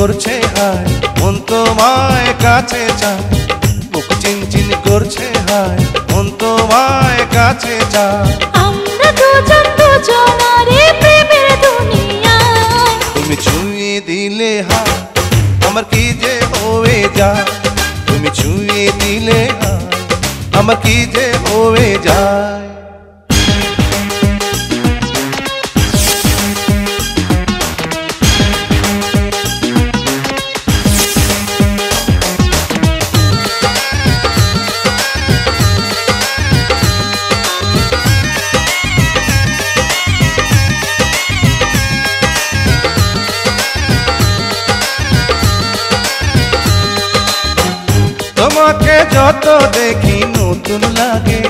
করছে হায় মন তোমায় কাছে চায় বুক চিনচিন করছে হায় মন তোমায় কাছে চায় আমরা দুজন দুজনারে প্রেমের দুনিয়ায় তুমি ছুঁয়ে দিলে হায় আমার কি যে হয়ে যায় তুমি ছুঁয়ে দিলে হায় আমার কি যে হয়ে যায় তোমাকে যত দেখি নতুন লাগে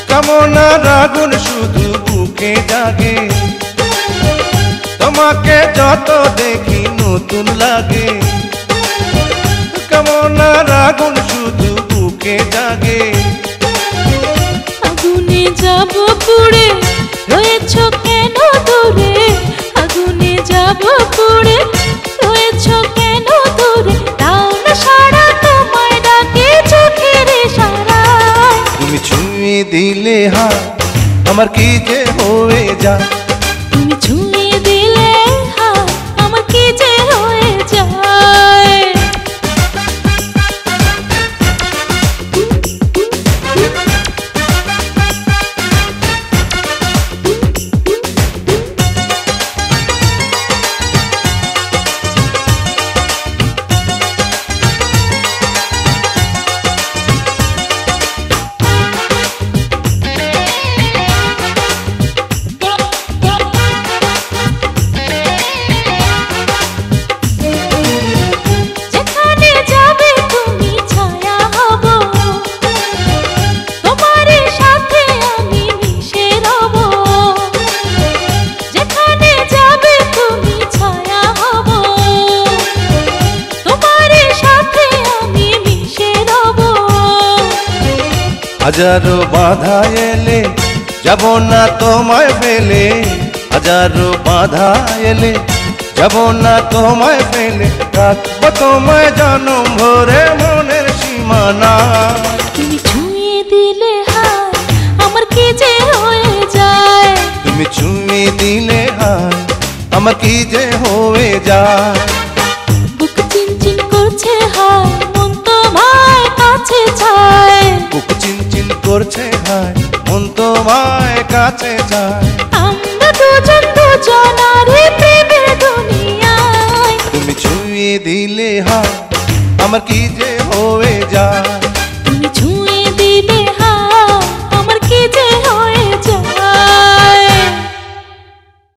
কামনার আগুন শুধু বুকে জাগে তোমাকে যত দেখি নতুন লাগে কামনার আগুন শুধু বুকে জাগে আগুনে যাব পুড়ে রয়েছ কেন দূরে আগুনে যাব পুড়ে রয়েছ কেন দূরে তাও না সারা তোমায় ডাকে চোখের ইশারায় তুমি ছুঁয়ে দিলে হায় আমার কি যে হয়ে যায় তুমি ছুঁয়ে দিলে হায় আমার কি যে হয়ে যায় হাজারো বাধা এলে যাব না তোমায় ফেলে হাজারো বাধা এলে যাব না তোমায় ফেলে রাখবো তোমায় জনম ভরে মনের সীমানা তুমি ছুঁয়ে দিলে হায় আমার কি যে হয়ে যায় তুমি ছুঁয়ে দিলে হায় আমার কি যে হয়ে যায় বুক চিনচিন করছে হায় মন তোমায় কাছে চায় বুক চিনচিন করছে হায় মন তোমায় কাছে যায় আমরা দুজন দুজনারে প্রেমের দুনিয়ায় তুমি ছুঁয়ে দিলে হায় আমার কি যে হয়ে